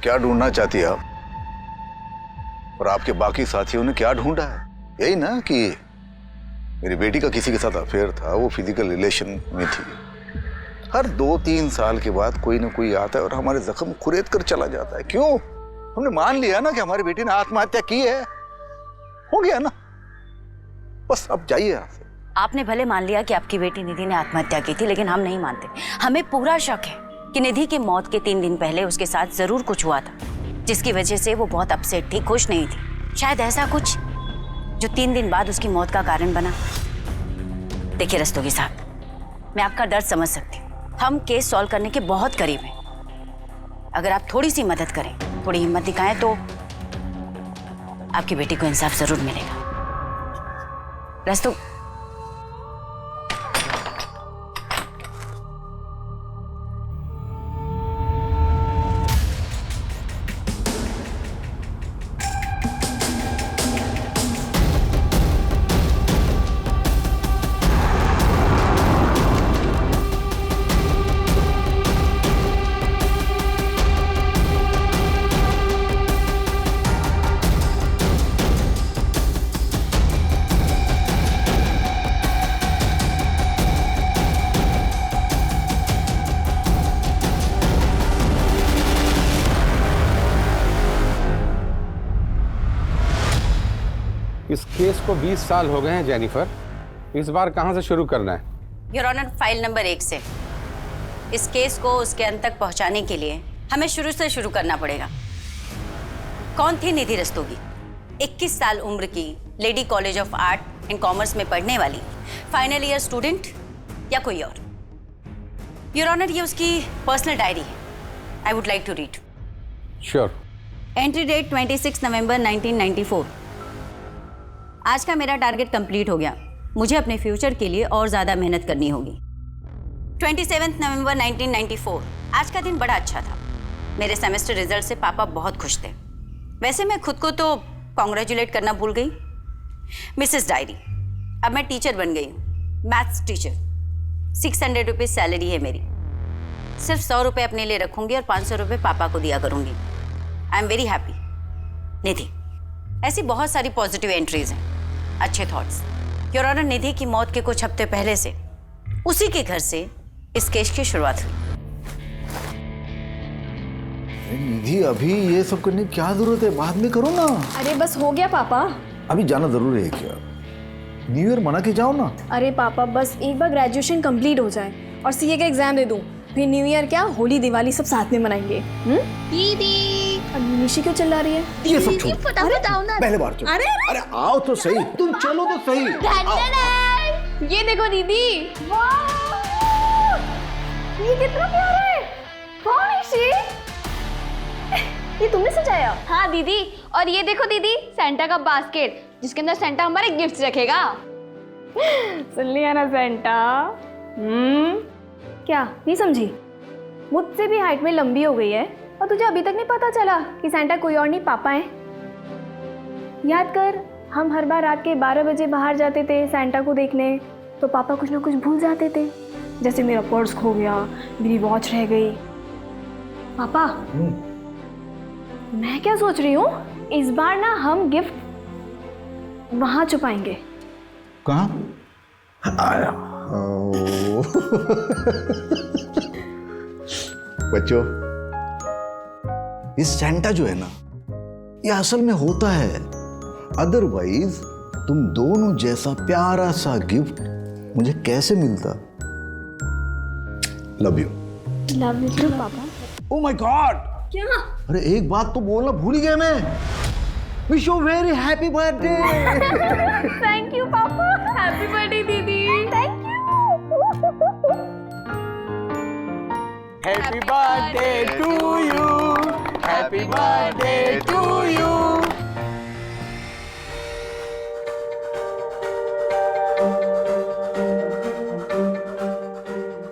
क्या ढूंढना चाहती है आप? और आपके बाकी साथियों ने क्या ढूंढा है? यही ना कि मेरी बेटी का किसी के साथ अफेयर था, वो फिजिकल रिलेशन में थी। हर 2-3 साल के बाद कोई ना कोई आता है और हमारे जख्म कुरेद कर चला जाता है। क्यों? हमने मान लिया ना कि हमारी बेटी ने आत्महत्या की है, हो गया ना, बस अब जाइए यहाँ से। आपने भले मान लिया कि आपकी बेटी निधि ने आत्महत्या की थी, लेकिन हम नहीं मानते। हमें पूरा शक है कि निधि की मौत के 3 दिन पहले उसके साथ जरूर कुछ हुआ था, जिसकी वजह से वो बहुत अपसेट थी, खुश नहीं थी। शायद ऐसा कुछ जो 3 दिन बाद उसकी मौत का कारण बना। देखिए रस्तोगी साहब, मैं आपका दर्द समझ सकती हूँ। हम केस सॉल्व करने के बहुत करीब हैं। अगर आप थोड़ी सी मदद करें, थोड़ी हिम्मत दिखाएं, तो आपकी बेटी को इंसाफ जरूर मिलेगा। रस्तों, इस केस को 20 साल हो गए हैं जेनिफर। इस बार कहां से शुरू करना है? योर ऑनर, फाइल नंबर 1 से। इस केस को उसके अंत तक पहुंचाने के लिए हमें शुरू से शुरू करना पड़ेगा। कौन थी निधि रस्तोगी? 21 साल उम्र की, lady college of art and commerce में पढ़ने वाली, फाइनल ईयर स्टूडेंट, या कोई और? योर ऑनर, ये उसकी पर्सनल डायरी है। I would like to read. Sure. Entry date 26 November 1994। आज का मेरा टारगेट कंप्लीट हो गया। मुझे अपने फ्यूचर के लिए और ज़्यादा मेहनत करनी होगी। 27 नवंबर 1994। आज का दिन बड़ा अच्छा था। मेरे सेमेस्टर रिजल्ट से पापा बहुत खुश थे। वैसे मैं खुद को तो कॉन्ग्रेचुलेट करना भूल गई। मिसेस डायरी, अब मैं टीचर बन गई हूँ, मैथ्स टीचर। 600 रुपीज़ सैलरी है मेरी। सिर्फ 100 रुपये अपने लिए रखूँगी और 500 रुपये पापा को दिया करूँगी। I am very happy. Nidhi, ऐसी बहुत सारी पॉजिटिव एंट्रीज हैं, अच्छे थॉट्स। योर ऑनर, निधि की मौत के कुछ हफ्ते पहले से उसी के घर से इस केस की शुरुआत हुई। निधि, अभी ये सब करने की क्या जरूरत है? बाद में करो ना। अरे बस हो गया पापा। अभी जाना जरूरी है क्या? न्यू ईयर मना के जाओ ना। अरे पापा, बस एक बार ग्रेजुएशन कंप्लीट हो जाए और सीए का एग्जाम दे दूं, फिर न्यू ईयर क्या, होली दिवाली सब साथ में मनाएंगे। दीदी, निशी क्यों चिल्ला रही है? ये सब छोड़, फटाफट आओ ना। पहले बार चलो। अरे आओ तो सही, तुम चलो तो सही। ये देखो दीदी, ये कितना प्यारा है। कौन निशी? ये तुमने सजाया? हाँ दीदी, और ये देखो दीदी, सेंटा का बास्केट, जिसके अंदर सेंटा हमारे गिफ्ट्स रखेगा। सुन लिया ना सेंटा? क्या नहीं समझी? मुझसे भी हाइट में लंबी हो गई है और तुझे अभी तक नहीं पता चला कि सेंटा कोई और नहीं, पापा है। याद कर, हम हर बार रात के 12 बजे बाहर जाते थे सेंटा को देखने, तो पापा कुछ ना कुछ भूल जाते थे। जैसे मेरा पर्स खो गया, मेरी वॉच रह गई। पापा, मैं क्या सोच रही हूँ, इस बार ना हम गिफ्ट वहां छुपाएंगे। कहाँ? आया। बच्चों, इस सेंटा जो है ना, ये असल में होता है। अदरवाइज तुम दोनों जैसा प्यारा सा गिफ्ट मुझे कैसे मिलता? Love you. Love you too पापा। Oh my God! क्या? अरे एक बात तो बोलना भूल ही गया मैं। Wish you very happy birthday. Thank you पापा। हैप्पी बर्थडे दीदी। Thank you. Happy birthday to you, happy birthday to you.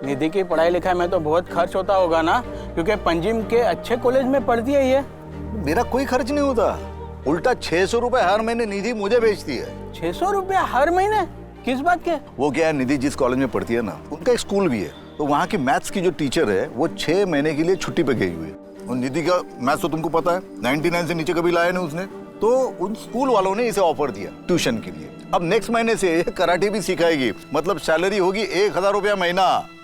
Nidhi की पढ़ाई लिखाई में तो बहुत खर्च होता होगा ना, क्योंकि पंजिम के अच्छे कॉलेज में पढ़ती है ये। मेरा कोई खर्च नहीं होता, उल्टा 600 रुपए हर महीने निधि मुझे भेजती है। 600 रुपया हर महीने? किस बात के? वो क्या है, निधि जिस कॉलेज में पढ़ती है ना, उनका एक स्कूल भी है, तो वहाँ की मैथ्स की जो टीचर है वो 6 महीने के लिए छुट्टी पे गई हुई है। और निधि का मैथ्स तो तुमको पता है, 99 से नीचे कभी लाया नहीं उसने। तो उन स्कूल वालों ने इसे ऑफर दिया ट्यूशन के लिए। अब नेक्स्ट महीने से ये कराटे भी सिखाएगी, मतलब सैलरी होगी 1000 रुपया महीना।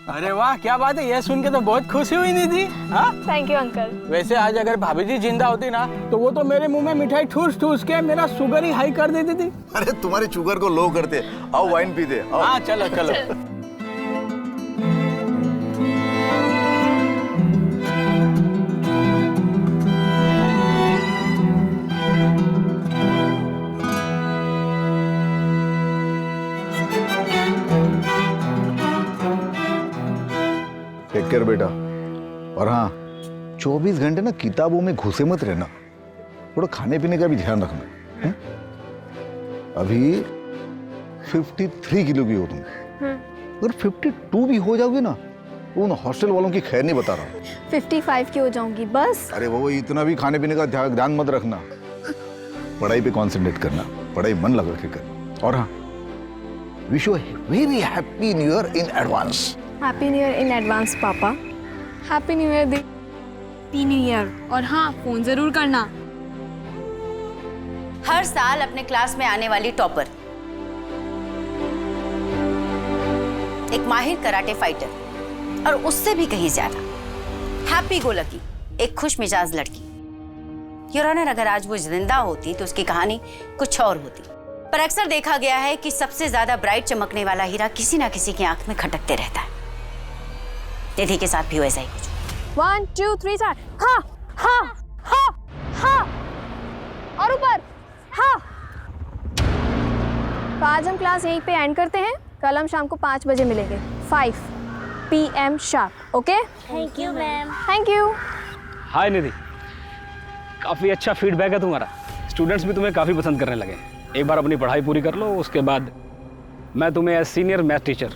अरे वाह, क्या बात है, ये सुन के तो बहुत खुशी हुई निधि। हाँ, थैंक यू अंकल। वैसे आज अगर भाभी जी जिंदा होती ना तो वो तो मेरे मुंह में मिठाई ठूस ठूस के मेरा शुगर ही हाई कर देती थी। अरे तुम्हारे शुगर को लो करते। आओ वाइन पीते। आओ। हाँ चलो चलो। टेक केयर बेटा। और हाँ, 24 घंटे ना किताबों में घुसे मत रहना, थोड़ा खाने पीने का भी ध्यान रखना। हुँ? अभी 53 किलो की हो तुम, अगर 52 भी हो जाओगे ना तो उन हॉस्टल वालों की खैर नहीं बता रहा हूँ। 55 की हो जाऊंगी बस। अरे वो इतना भी खाने पीने का ध्यान मत रखना, पढ़ाई पे कंसंट्रेट करना, पढ़ाई मन लगा के कर। और हाँ, wish you very happy new year in advance. Happy new year in advance पापा। हैप्पी न्यू ईयर दी। Happy new year. और हाँ, फोन जरूर करना। हर साल अपने क्लास में आने वाली टॉपर, एक माहिर कराटे फाइटर और उससे भी कहीं ज्यादा हैप्पी गो लकी, एक खुश मिजाज लड़की। योर ऑनर, अगर आज वो जिंदा होती तो उसकी कहानी कुछ और होती। पर अक्सर देखा गया है कि सबसे ज्यादा ब्राइट चमकने वाला हीरा किसी ना किसी की आंख में खटकते रहता है। निधि के साथ भी वैसा ही कुछ। 1 2 3 4। हाँ हाँ हाँ हाँ और ऊपर हाँ। तो आज हम क्लास यहीं पे एंड करते हैं। कल हम शाम को 5 बजे मिलेंगे, 5 PM sharp. Okay, thank you ma'am. Thank you. Hi Nidhi, काफ़ी अच्छा फीडबैक है तुम्हारा, स्टूडेंट्स भी तुम्हें काफ़ी पसंद करने लगे। एक बार अपनी पढ़ाई पूरी कर लो, उसके बाद मैं तुम्हें as senior math teacher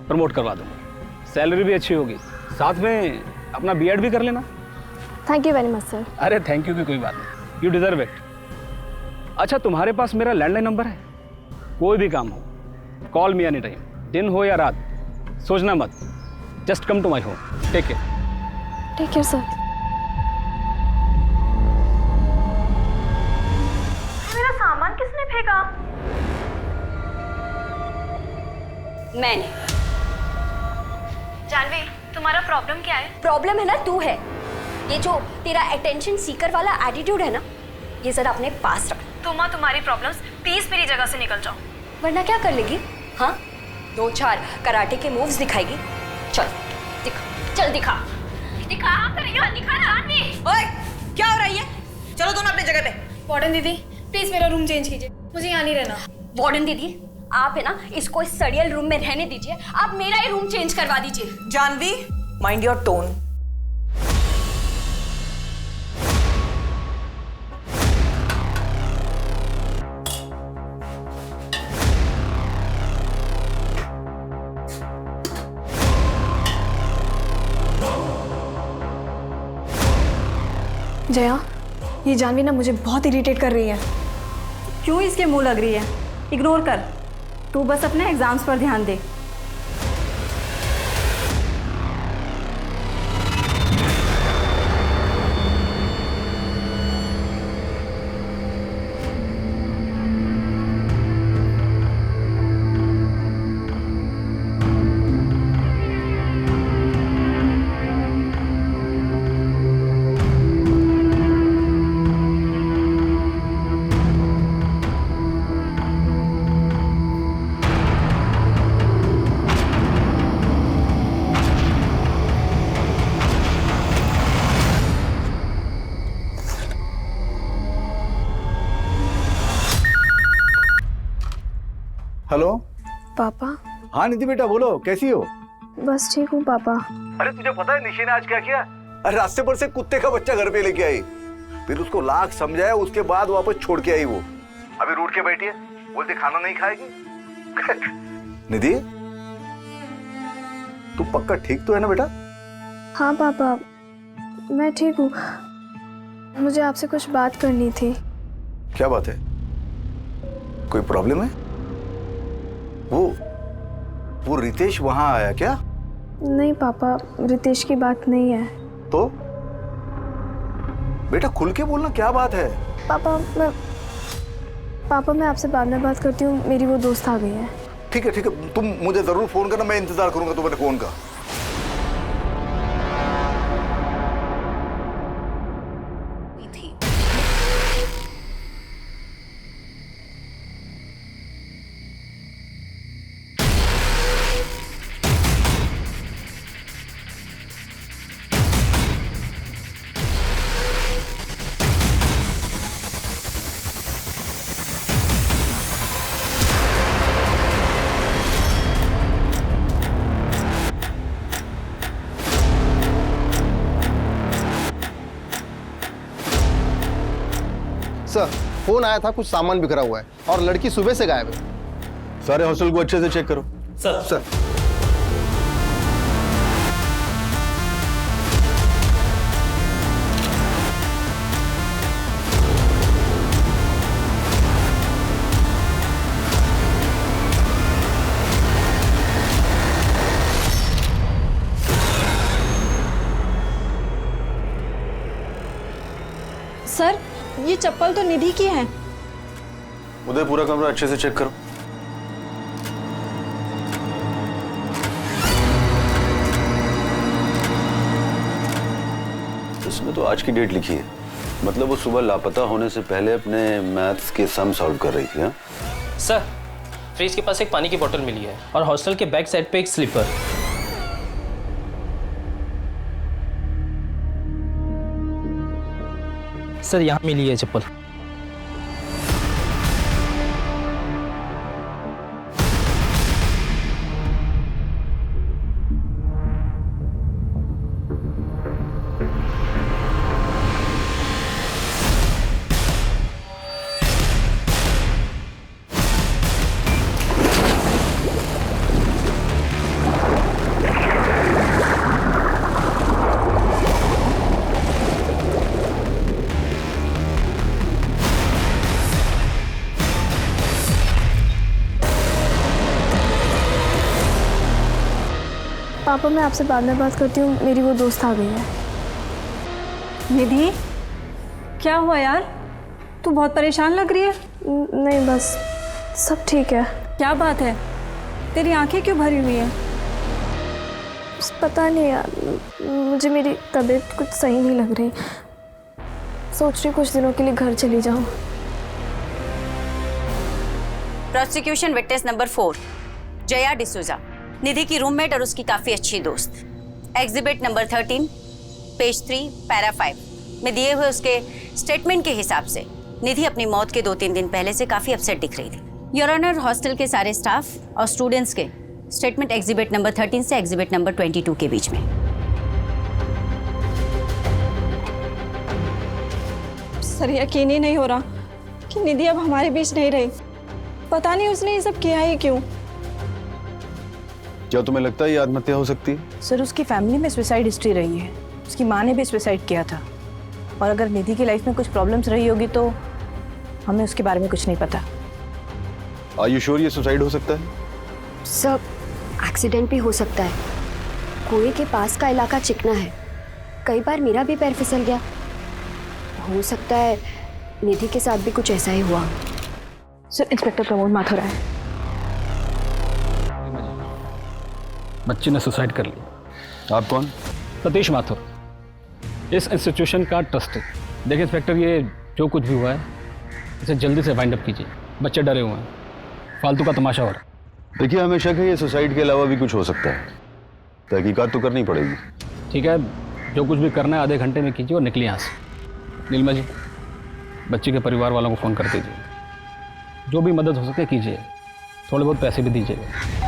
promote करवा दूंगा। सैलरी भी अच्छी होगी, साथ में अपना बीएड भी कर लेना। Thank you very much sir. अरे थैंक यू की कोई बात नहीं, यू डिजर्व इट। अच्छा, तुम्हारे पास मेरा लैंडलाइन नंबर है, कोई भी काम हो कॉल मी एनी टाइम, दिन हो या रात, सोचना मत, just come to my home. Take care. Take care sir. मेरा सामान किसने फेंका? मैंने। जानवी, तुम्हारा प्रॉब्लम क्या है? प्रॉब्लम है ना तू है। ये जो तेरा अटेंशन सीकर वाला एटीट्यूड है ना, ये जरा अपने पास रख। तुम्हारी प्रॉब्लम्स, प्लीज मेरी जगह से निकल जाओ। वरना क्या कर लेगी? हाँ, 2-4 कराटे के मूव्स दिखाएगी। चल दिखा, चल दिखा दिखा दिखा ना। ओए, क्या हो रही है? चलो दोनों अपनी जगह पे। वार्डन दीदी, प्लीज मेरा रूम चेंज कीजिए, मुझे यहाँ नहीं रहना। वार्डन दीदी, आप है ना इसको इस सड़ियल रूम में रहने दीजिए, आप मेरा ही रूम चेंज करवा दीजिए। Jahnvi, mind your tone. Jaya, ये जानवी ना मुझे बहुत इरिटेट कर रही है। क्यों इसके मुंह लग रही है? इग्नोर कर, तू बस अपने एग्जाम्स पर ध्यान दे। हेलो पापा। हाँ निधि बेटा, बोलो कैसी हो? बस ठीक हूँ पापा। अरे तुझे पता है निशि ने आज क्या किया? अरे रास्ते पर से कुत्ते का बच्चा घर पे लेके आई, फिर उसको लाख समझाया, उसके बाद वापस छोड़ के आई। वो अभी रूठ के बैठी है, बोलती खाना नहीं खाएगी। निधि, तू पक्का ठीक तो है ना बेटा? हाँ पापा, मैं ठीक हूँ। मुझे आपसे कुछ बात करनी थी। क्या बात है? कोई प्रॉब्लम है? वो रितेश वहां आया क्या? नहीं पापा, रितेश की बात नहीं है। तो बेटा खुल के बोलना, क्या बात है? पापा मैं आपसे बाद में बात करती हूँ, मेरी वो दोस्त आ गई है। ठीक है ठीक है, तुम मुझे जरूर फोन करना, मैं इंतजार करूंगा तुम्हारे फोन का। सर फोन आया था, कुछ सामान बिखरा हुआ है और लड़की सुबह से गायब है। सारे हॉस्टल को अच्छे से चेक करो। सर सर ये चप्पल तो निधि की है। उधर पूरा कमरा अच्छे से चेक करो। इसमें तो आज की डेट लिखी है, मतलब वो सुबह लापता होने से पहले अपने मैथ्स के सम सॉल्व कर रही थी। हाँ सर, फ्रिज के पास एक पानी की बोतल मिली है और हॉस्टल के बैक साइड पे एक स्लीपर। सर यहाँ मिली है चप्पल। पापा मैं आपसे बाद में बात करती हूँ, मेरी वो दोस्त आ गई है। निधि क्या हुआ यार, तू बहुत परेशान लग रही है। नहीं बस सब ठीक है। क्या बात है, तेरी आंखें क्यों भरी हुई है? पता नहीं यार, मुझे मेरी तबीयत कुछ सही नहीं लग रही। सोच रही कुछ दिनों के लिए घर चली जाऊँ। Prosecution witness number 4 Jaya D'Souza, Nidhi की रूममेट और उसकी काफी अच्छी दोस्त। एग्जिबिट नंबर 13 पेज 3 पैरा 5 में दिए हुए उसके स्टेटमेंट के हिसाब से निधि अपनी मौत के 2-3 दिन पहले से काफी अपसेट दिख रही थी। योर ऑनर, हॉस्टल के सारे स्टाफ और स्टूडेंट्स के स्टेटमेंट एग्जिबिट नंबर 13 से एग्जिबिट नंबर 22 के बीच में। सर यकीन ही नहीं हो रहा कि निधि अब हमारे बीच नहीं रही। पता नहीं उसने ये सब किया ही क्यों। क्या तुम्हें लगता है ये आत्महत्या हो सकती है? सर उसकी फैमिली में सुसाइड हिस्ट्री रही है, उसकी माँ ने भी सुसाइड किया था, और अगर निधि की लाइफ में कुछ प्रॉब्लम्स रही होगी तो हमें उसके बारे में कुछ नहीं पता। आर यू श्योर ये सुसाइड हो सकता है? सब एक्सीडेंट भी हो सकता है। कुएं के पास का इलाका चिकना है, कई बार मेरा भी पैर फिसल गया। हो सकता है निधि के साथ भी कुछ ऐसा ही हुआ। सर इंस्पेक्टर प्रमोद माथुर है। बच्ची ने सुसाइड कर ली। आप कौन? सतीश माथुर, इस इंस्टीट्यूशन का ट्रस्टी। देखिए इंस्पेक्टर, ये जो कुछ भी हुआ है इसे जल्दी से वाइंड अप कीजिए। बच्चे डरे हुए हैं, फालतू का तमाशा हो रहा है। देखिए हमें शक है ये सुसाइड के अलावा भी कुछ हो सकता है, तहकीकात तो करनी पड़ेगी। ठीक है, जो कुछ भी करना है आधे घंटे में कीजिए और निकलिए यहाँ से। नीलमा जी, बच्ची के परिवार वालों को फ़ोन कर दीजिए, जो भी मदद हो सके कीजिए, थोड़े बहुत पैसे भी दीजिएगा।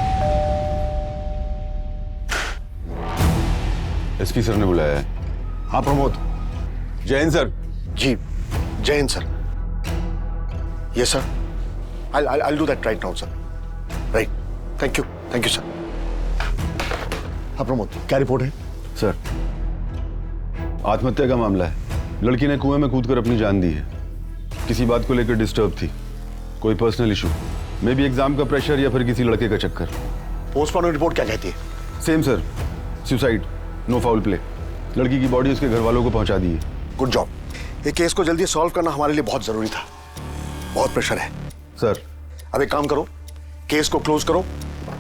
एसपी सर ने बुलाया है। हाँ प्रमोद। जैन सर। जी Jain sir. Yes sir, I'll do that right now sir. Right, thank you sir. हाँ प्रमोद, क्या रिपोर्ट है? सर आत्महत्या का मामला है। लड़की ने कुएं में कूदकर अपनी जान दी है। किसी बात को लेकर डिस्टर्ब थी, कोई personal issue, may be exam का प्रेशर या फिर किसी लड़के का चक्कर। पोस्टमार्टम रिपोर्ट क्या कहती है? Same sir, suicide, no foul play. लड़की की बॉडी उसके घर वालों को पहुंचा दी है। Good job. ये केस को जल्दी सॉल्व करना हमारे लिए बहुत जरूरी था। बहुत प्रेशर है सर। अब एक काम करो, केस को क्लोज करो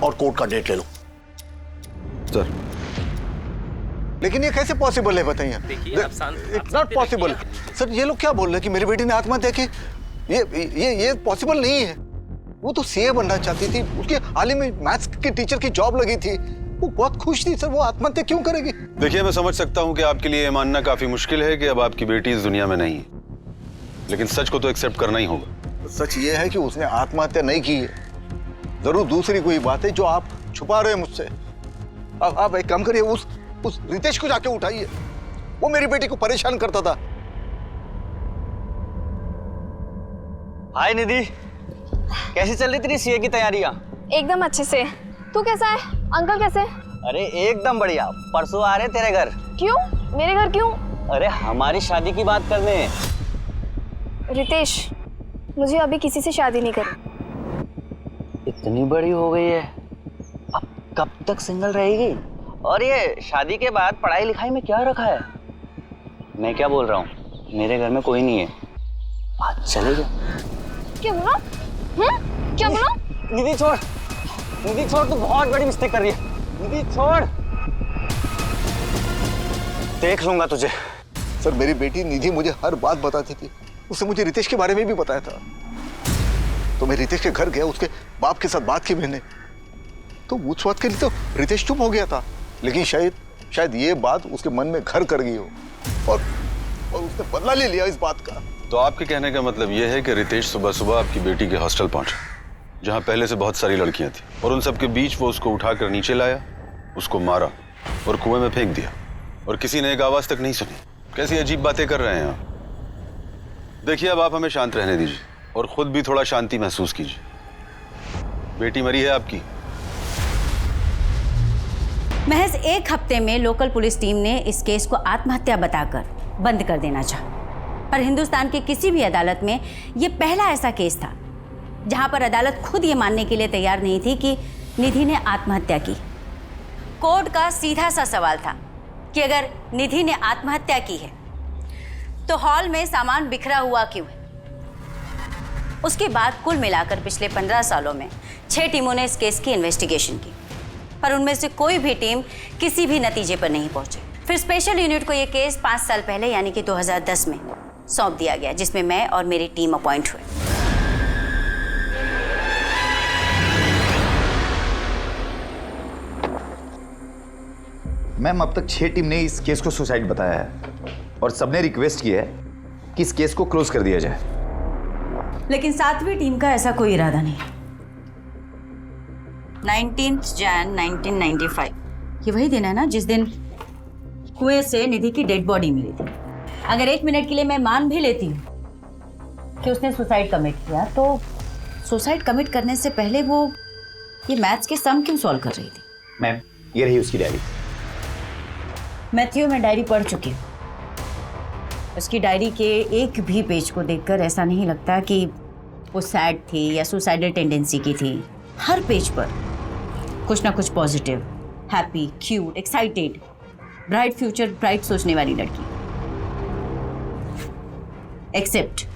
और कोर्ट का डेट ले लो। सर लेकिन ये कैसे पॉसिबल है बताइए? It's not possible. सर ये लोग क्या बोल रहे हैं कि मेरी बेटी ने आत्महत्या की? ये पॉसिबल नहीं है। वो तो सीए बनना चाहती थी, उसके हाल ही में मैथ्स के टीचर की जॉब लगी थी, वो बहुत खुश थी। सर वो आत्महत्या क्यों करेगी? देखिए मैं समझ सकता हूँ कि आपके लिए ये मानना काफी मुश्किल है कि अब आपकी बेटी इस दुनिया में नहीं है, लेकिन सच को तो एक्सेप्ट करना ही होगा। सच ये है कि उसने आत्महत्या नहीं की है। जरूर दूसरी कोई बात है जो आप छुपा रहे हैं मुझसे। अब आप एक काम करिए, उस रितेश को जाके उठाइए, वो मेरी बेटी को परेशान करता था। हाय निधि, कैसी चल रही तेरी सीए की तैयारियां? एकदम अच्छे से। तू कैसा है? अंकल कैसे? अरे एकदम बढ़िया। परसों आ रहे तेरे घर। क्यों? मेरे घर क्यों? अरे हमारी शादी की बात करने। रितेश, मुझे अभी किसी से शादी नहीं करनी। इतनी बड़ी हो गई है, अब कब तक सिंगल रहेगी? और ये शादी के बाद पढ़ाई लिखाई में क्या रखा है? मैं क्या बोल रहा हूँ, मेरे घर में कोई नहीं है, आज चले जाओ। क्या बोला? क्या बोला? निधि छोड़, निधि छोड़, तू बहुत बड़ी मिस्टेक कर रही है। निधि छोड़, देख लूंगा तुझे। सर मेरी बेटी निधि मुझे हर बात बताती थी, उसने मुझे रितेश के बारे में भी बताया था। तो मैं रितेश के घर गया, उसके बाप के साथ बात की मैंने, तो उस बात के लिए तो रितेश चुप हो गया था, लेकिन शायद ये बात उसके मन में घर कर गई हो और उसने बदला ले लिया इस बात का। तो आपके कहने का मतलब यह है कि रितेश सुबह सुबह आपकी बेटी के हॉस्टल पहुंचा, जहां पहले से बहुत सारी लड़कियां थी, और उन सबके बीच वो उसको उठाकर नीचे लाया, उसको मारा और कुएं में फेंक दिया, और किसी ने एक आवाज तक नहीं सुनी। कैसी अजीब बातें कर रहे हैं आप। देखिए अब आप हमें शांत रहने दीजिए और खुद भी थोड़ा शांति महसूस कीजिए। बेटी मरी है आपकी। महज एक हफ्ते में लोकल पुलिस टीम ने इस केस को आत्महत्या बताकर बंद कर देना चाहा, पर हिंदुस्तान की किसी भी अदालत में यह पहला ऐसा केस था जहां पर अदालत खुद ये मानने के लिए तैयार नहीं थी कि निधि ने आत्महत्या की। कोर्ट का सीधा सा सवाल था कि अगर निधि ने आत्महत्या की है तो हॉल में सामान बिखरा हुआ क्यों है? उसके बाद कुल मिलाकर पिछले 15 सालों में 6 टीमों ने इस केस की इन्वेस्टिगेशन की, पर उनमें से कोई भी टीम किसी भी नतीजे पर नहीं पहुंची। फिर स्पेशल यूनिट को यह केस 5 साल पहले यानी कि 2010 में सौंप दिया गया, जिसमें मैं और मेरी टीम अपॉइंट हुए। मैम अब तक 6 टीम ने इस केस को सुसाइड बताया है और सबने रिक्वेस्ट की है कि इस केस को क्लोज कर दिया जाए, लेकिन 7वीं टीम का ऐसा कोई इरादा नहीं। 19 जन 1995 ये वही दिन है ना जिस दिन कुएं से निधि की डेड बॉडी मिली थी। अगर 1 मिनट के लिए मैं मान भी लेती हूँ कि उसने सुसाइड कमिट किया, तो सुसाइड कमिट करने से पहले वो ये मैथ्स के सम क्यों सॉल्व कर रही थी? मैम ये रही उसकी डायरी। मैथ्यू मैं डायरी पढ़ चुकी हूँ। उसकी डायरी के एक भी पेज को देखकर ऐसा नहीं लगता कि वो सैड थी या सुसाइडल टेंडेंसी की थी। हर पेज पर कुछ ना कुछ positive, happy, cute, excited, bright future, bright सोचने वाली लड़की। एक्सेप्ट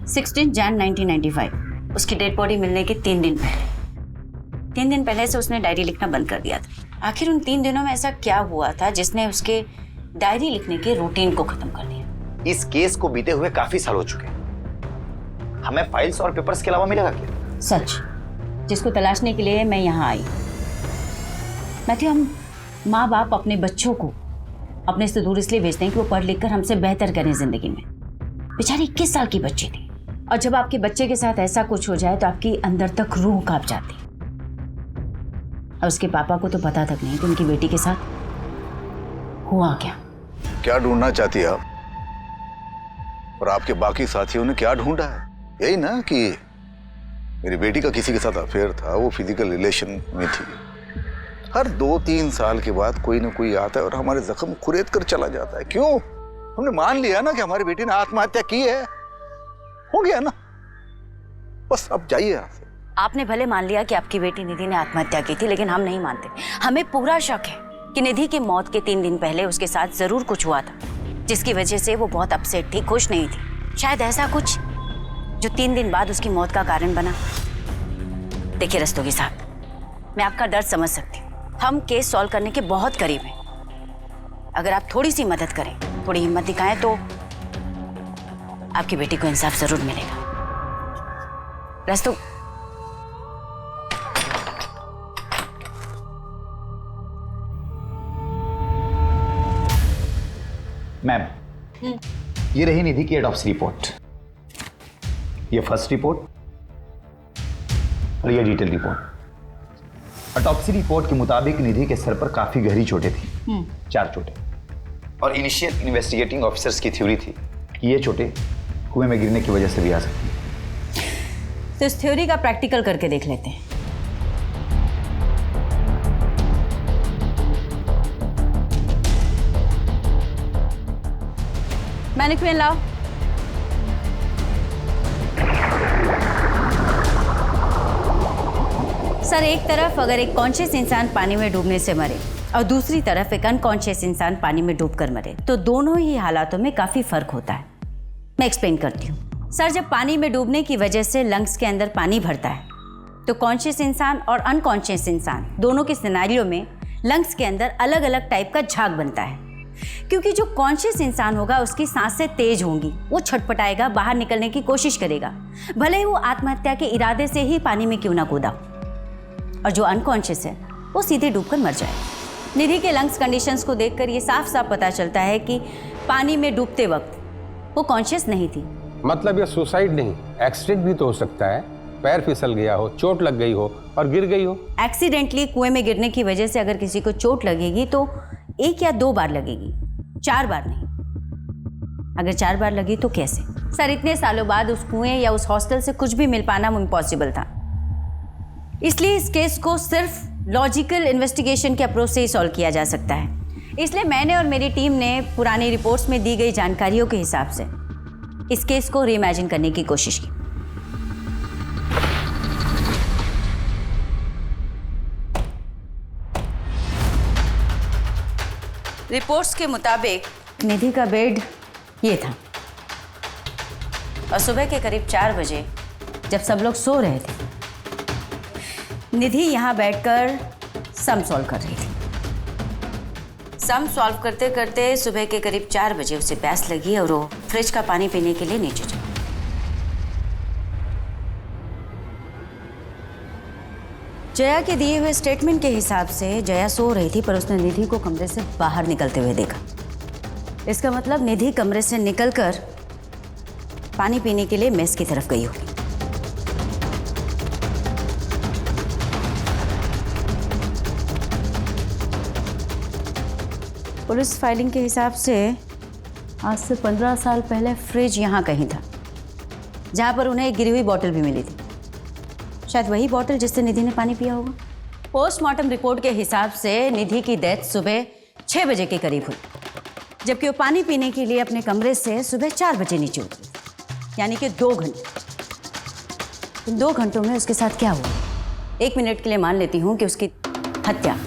16 जन 1995 उसकी डेड बॉडी मिलने के 3 दिन पहले। 3 दिन पहले से उसने डायरी लिखना बंद कर दिया था। आखिर उन 3 दिनों में ऐसा क्या हुआ था जिसने उसके डायरी लिखने के रूटीन को खत्म कर दिया? इस केस को बीते हुए काफी साल हो चुके हैं, हमें फाइल्स और पेपर्स के अलावा मिलेगा क्या? सच जिसको तलाशने के लिए मैं यहाँ आई। मैथ्यू, हम माँ बाप अपने बच्चों को अपने से दूर इसलिए भेजते हैं कि वो पढ़ लिख कर हमसे बेहतर करें जिंदगी में। बेचारी 21 साल की बच्ची थी, और जब आपके बच्चे के साथ ऐसा कुछ हो जाए तो आपकी अंदर तक रूह कांप जाती। और उसके पापा को तो पता तक नहीं कि उनकी बेटी के साथ हुआ क्या। क्या ढूंढना चाहती है आप? और आपके बाकी साथियों ने क्या ढूंढा है? यही ना कि मेरी बेटी का किसी के साथ अफेयर था, वो फिजिकल रिलेशन में थी। हर 2-3 साल के बाद कोई ना कोई आता है और हमारे जख्म खुरेद कर चला जाता है। क्यों? हमने मान लिया ना कि हमारी बेटी ने आत्महत्या की है, हो गया ना, बस अब जाइए यहाँ से। आपने भले मान लिया कि आपकी बेटी निधि ने आत्महत्या की थी, लेकिन हम नहीं मानते। हमें पूरा शक है कि निधि की मौत के 3 दिन पहले उसके साथ जरूर कुछ हुआ था। जिसकी वजह से वो बहुत अपसेट थी, खुश नहीं थी। शायद ऐसा कुछ जो 3 दिन बाद उसकी मौत का कारण बना। देखिए रस्तोगी साहब, मैं आपका दर्द समझ सकती हूँ। हम केस सॉल्व करने के बहुत करीब हैं। अगर आप थोड़ी सी मदद करें, थोड़ी हिम्मत दिखाएं तो आपकी बेटी को इंसाफ जरूर मिलेगा। रस्तों, मैम, ये रही निधि की ऑटोप्सी रिपोर्ट। ये फर्स्ट रिपोर्ट और ये डिटेल रिपोर्ट। ऑटोप्सी रिपोर्ट के मुताबिक निधि के सर पर काफी गहरी चोटें थी, 4 चोटें। और इनिशियल इन्वेस्टिगेटिंग ऑफिसर्स की थ्योरी थी कि ये चोटें कुएं में गिरने की वजह से भी आ सकती हैं। तो इस थ्योरी का प्रैक्टिकल करके देख लेते हैं। मैनिक्विन लाओ। सर, एक तरफ अगर एक कॉन्शियस इंसान पानी में डूबने से मरे और दूसरी तरफ एक अनकॉन्शियस इंसान पानी में डूबकर मरे, तो दोनों ही हालातों में काफी फर्क होता है। मैं एक्सप्लेन करती हूँ। सर, जब पानी में डूबने की वजह से लंग्स के अंदर पानी भरता है तो कॉन्शियस इंसान और अनकॉन्शियस इंसान दोनों के सिनेरियो में लंग्स के अंदर अलग अलग टाइप का झाग बनता है। क्योंकि जो कॉन्शियस इंसान होगा उसकी सांसें तेज होंगी, वो छटपटाएगा, बाहर निकलने की कोशिश करेगा, भले ही वो आत्महत्या के इरादे से ही पानी में क्यों ना कूदा। और जो अनकॉन्शियस है वो सीधे डूबकर मर जाए। निधि के लंग्स कंडीशंस को देखकर ये साफ साफ पता चलता है कि पानी में डूबते वक्त वो कॉन्शियस नहीं थी। मतलब ये सुसाइड नहीं, एक्सीडेंट भी तो हो सकता है। पैर फिसल गया हो, चोट लग गई हो और गिर गई हो। एक्सीडेंटली कुएं में गिरने की वजह से अगर किसी को चोट लगेगी तो 1 या 2 बार लगेगी, 4 बार नहीं। अगर 4 बार लगी तो कैसे? सर, इतने सालों बाद उस कुएं या उस हॉस्टल से कुछ भी मिल पाना इम्पॉसिबल था। इसलिए इस केस को सिर्फ लॉजिकल इन्वेस्टिगेशन के अप्रोच से ही सॉल्व किया जा सकता है। इसलिए मैंने और मेरी टीम ने पुरानी रिपोर्ट्स में दी गई जानकारियों के हिसाब से इस केस को रीइमेजिन करने की कोशिश की। रिपोर्ट्स के मुताबिक निधि का बेड ये था और सुबह के करीब 4 बजे जब सब लोग सो रहे थे, निधि यहाँ बैठकर सम सॉल्व कर रही थी। सम सॉल्व करते करते सुबह के करीब 4 बजे उसे प्यास लगी और वो फ्रिज का पानी पीने के लिए नीचे चली। जया के दिए हुए स्टेटमेंट के हिसाब से जया सो रही थी, पर उसने निधि को कमरे से बाहर निकलते हुए देखा। इसका मतलब निधि कमरे से निकलकर पानी पीने के लिए मेस की तरफ गई होगी। पुलिस फाइलिंग के हिसाब से आज से 15 साल पहले फ्रिज यहाँ कहीं था, जहाँ पर उन्हें एक गिरी हुई बोतल भी मिली थी। शायद वही बोतल जिससे निधि ने पानी पिया होगा। पोस्टमार्टम रिपोर्ट के हिसाब से निधि की डेथ सुबह 6 बजे के करीब हुई, जबकि वो पानी पीने के लिए अपने कमरे से सुबह 4 बजे नीचे उतरी, यानी कि 2 घंटे। इन 2 घंटों में उसके साथ क्या हुआ? 1 मिनट के लिए मान लेती हूँ कि उसकी हत्या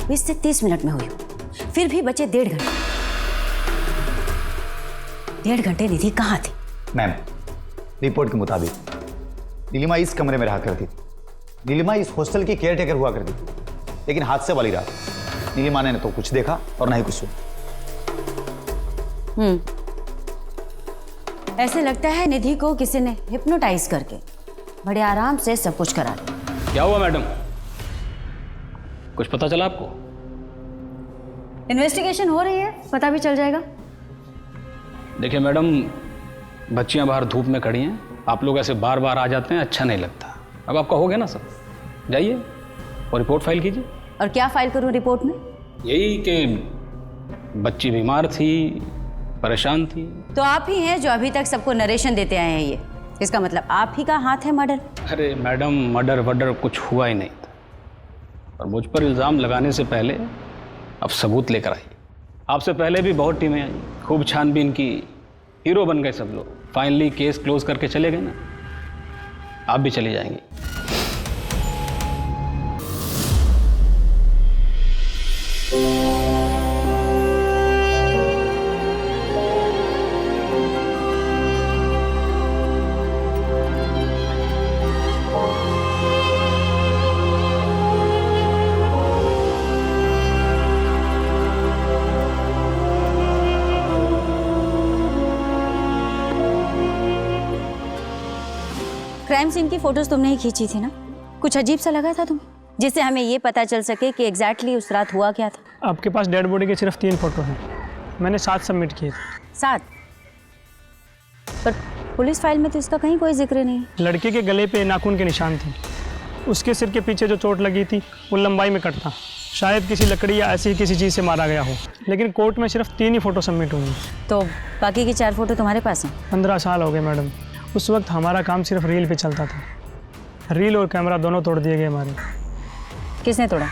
20 से 30 मिनट में हुई, फिर भी बचे 1.5 घंटे। 1.5 घंटे निधि कहाँ थी? मैम, रिपोर्ट के मुताबिक नीलिमा इस कमरे में रहा करती थी। नीलिमा इस हॉस्टल की केयर टेकर हुआ करती थी, लेकिन हादसे वाली रात नीलिमा ने न तो कुछ देखा और न ही कुछ सुना। ऐसे लगता है निधि को किसी ने हिप्नोटाइज करके बड़े आराम से सब कुछ करा दिया। क्या हुआ मैडम, कुछ पता चला आपको? इन्वेस्टिगेशन हो रही है, पता भी चल जाएगा। देखिए मैडम, बच्चियां बाहर धूप में खड़ी हैं, आप लोग ऐसे बार बार आ जाते हैं, अच्छा नहीं लगता। अब आपका हो गया ना सब, जाइए और रिपोर्ट फाइल कीजिए। और क्या फाइल करूं रिपोर्ट में? यही कि बच्ची बीमार थी, परेशान थी। तो आप ही हैं जो अभी तक सबको नरेशन देते आए हैं। ये इसका मतलब आप ही का हाथ है मर्डर? अरे मैडम, मर्डर वर्डर कुछ हुआ ही नहीं था, और मुझ पर इल्ज़ाम लगाने से पहले अब सबूत लेकर आइए। आपसे पहले भी बहुत टीमें आई, खूब छानबीन की, हीरो बन गए सब लोग। फाइनली केस क्लोज करके चले गए ना, आप भी चले जाएंगे। क्राइम सीन की फोटोज तुमने ही खींची थी ना? कुछ अजीब सा लगा था तुम्हें, जिससे हमें ये पता चल सके कि एग्जैक्टली उस रात हुआ क्या था? आपके पास डेड बॉडी के सिर्फ 3 फोटो हैं, मैंने 7 सबमिट किए थे। 7? पर पुलिस फाइल में तो इसका कहीं कोई जिक्र नहीं। लड़के के गले पे नाखून के निशान थे, उसके सिर के पीछे जो चोट लगी थी वो लंबाई में कट था, शायद किसी लकड़ी या ऐसी किसी चीज़ से मारा गया हो। लेकिन कोर्ट में सिर्फ 3 ही फोटो सबमिट हुई। तो बाकी की 4 फोटो तुम्हारे पास हैं? 15 साल हो गए मैडम। उस वक्त हमारा काम सिर्फ रील पे चलता था, रील और कैमरा दोनों तोड़ दिए गए हमारे। किसने तोड़ा?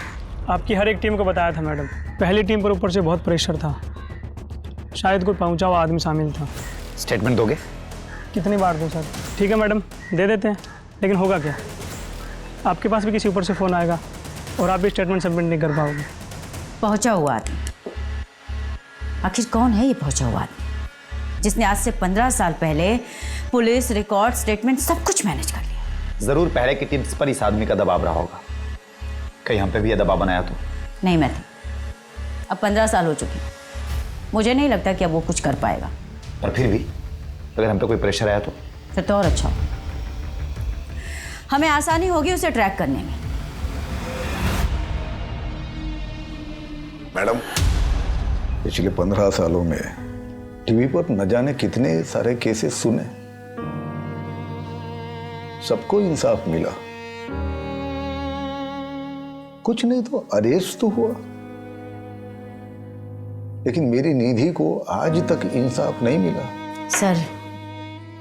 आपकी हर एक टीम को बताया था मैडम। पहली टीम पर ऊपर से बहुत प्रेशर था, शायद कोई पहुंचा हुआ आदमी शामिल था। स्टेटमेंट दोगे? कितनी बार दूं सर? ठीक है मैडम, दे देते हैं, लेकिन होगा क्या? आपके पास भी किसी ऊपर से फ़ोन आएगा और आप भी स्टेटमेंट सबमिट नहीं कर पाओगे। पहुंचा हुआ आदमी? आखिर कौन है ये पहुंचा हुआ आदमी जिसने आज से 15 साल पहले पुलिस, रिकॉर्ड, स्टेटमेंट सब कुछ मैनेज कर लिया? जरूर पहले की टीम्स पर इस आदमी का दबाव रहा होगा। कहीं हम पे भी ये दबाव बनाया तो? नहीं मैथ्यू, अब 15 साल हो चुके, मुझे नहीं लगता कि अब वो कुछ कर पाएगा। पर फिर भी अगर हम पे कोई प्रेशर आया तो? फिर तो और अच्छा होगा, हमें आसानी होगी उसे ट्रैक करने में। मैडम, पिछले 15 सालों में टीवी पर न जाने कितने सारे केसेस सुने, सबको इंसाफ मिला, कुछ नहीं तो अरेस्ट तो हुआ, लेकिन मेरी निधि को आज तक इंसाफ नहीं मिला। सर,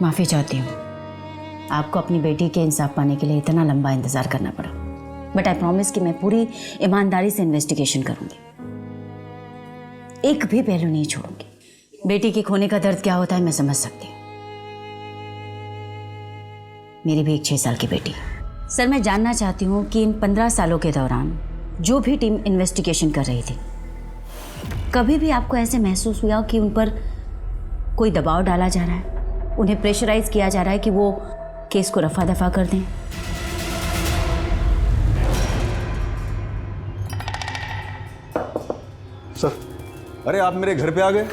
माफी चाहती हूँ, आपको अपनी बेटी के इंसाफ पाने के लिए इतना लंबा इंतजार करना पड़ा, बट आई प्रॉमिस कि मैं पूरी ईमानदारी से इन्वेस्टिगेशन करूंगी, एक भी पहलू नहीं छोड़ूंगी। बेटी के खोने का दर्द क्या होता है मैं समझ सकती हूँ, मेरी भी एक 6 साल की बेटी है। सर, मैं जानना चाहती हूँ कि इन 15 सालों के दौरान जो भी टीम इन्वेस्टिगेशन कर रही थी, कभी भी आपको ऐसे महसूस हुआ कि उन पर कोई दबाव डाला जा रहा है, उन्हें प्रेशराइज किया जा रहा है कि वो केस को रफा दफा कर दें? सर, अरे आप मेरे घर पे आ गए,